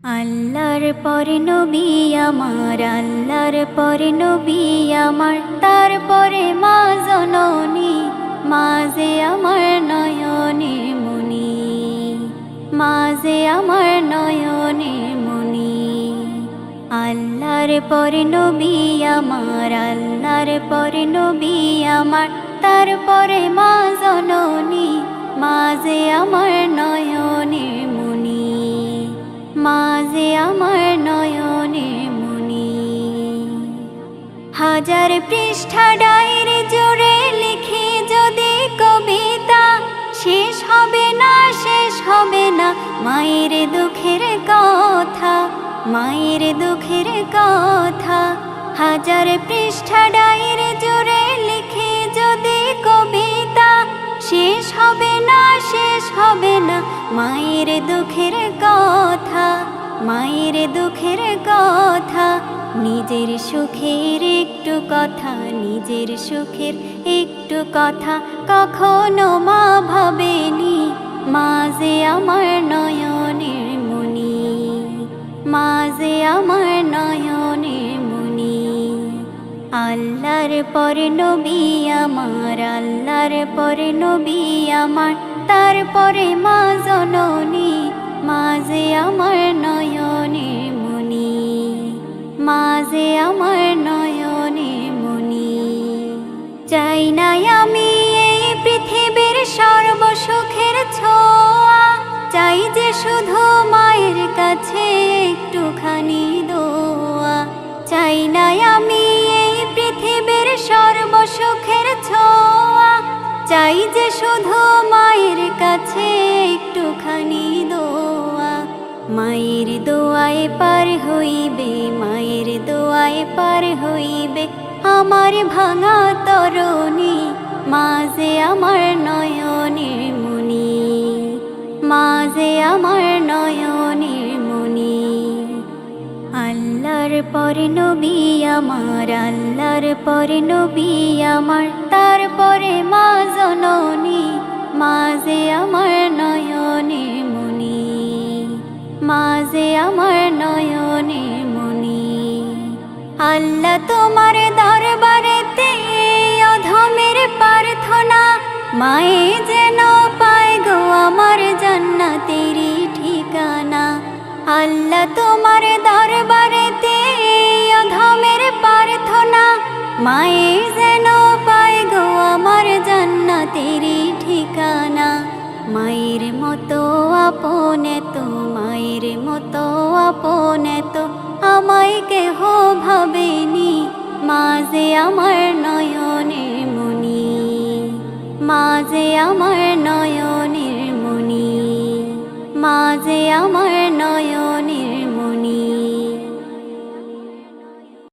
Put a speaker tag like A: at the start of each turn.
A: আল্লাহর পরে নবী আমার, আল্লাহর পরে নবী আমার, তারপরে মা জননী, মা যে আমার নয়নে মনি, মা যে আমার নয়নে মনি। আল্লাহর পরে নবী আমার, আল্লাহর পরে নবী আমার, তারপরে মা জননী, মা যে আমার নয়নে মনি, মা যে আমার নয়নে মনি। হাজার পৃষ্ঠা ডায়েরি জুড়ে লিখি যদি কবিতা, শেষ হবে না, শেষ হবে না মায়ের দুঃখের কথা, মায়ের দুঃখের কথা। হাজার পৃষ্ঠা ডায়েরি জুড়ে লিখি যদি কবিতা, শেষ হবে না, শেষ হবে না মায়ের দুঃখের কথা, মায়ের দুঃখের কথা। নিজের সুখের একটু কথা, নিজের সুখের একটু কথা কখনো মা ভাবেনি, মা যে আমার নয়নের মনি, মা যে আমার নয়নের মনি। আল্লাহর পরে নবী আমার, আল্লাহর পরে নবী আমার, তারপরে মা জননী, মা যে আমার নয়নের মনি, মা যে আমার নয়নের মনি। চাই না আমি এই পৃথিবীর সর্বসুখের ছোঁয়া, চাই যে শুধু মায়ের কাছে একটুখানি দোয়া। চাই না আমি এই পৃথিবীর সর্বসুখের ছোঁয়া, চাই যে শুধু মায়ের কাছে একটুখানি দোয়া। মায়ের দোয়ায় পার হইবে, মায়ের দোয়ায় পার হইবে আমার ভাঙা তরণী, মা যে আমার নয়নের মনি, মা যে আমার নয়নের মনি। আল্লাহর পরে নবী আমার, আল্লাহর পরে নবী আমার, তারপরে মা জননী, মা যে আমার নয়নের মনি, মা যে আমার নয়নের মনি। আল্লাহ তোমার দরবারেতে অধমের প্রার্থনা, মায়ে যেন পায় গো আমার জান্নাতেরই ঠিকানা। আল্লাহ তোমার দরবারেতে অধমের প্রার্থনা, মায়ে যেন পায় গো আমার জান্নাতেরই ঠিকানা। মায়ের মতো আপন তো, মায়ের মতো আপন তো আমায় কেহ ভাবেনি, মা যে আমার নয়নের মনি, মা যে আমার নয়নের মনি, মা যে আমার নয়নের মনি।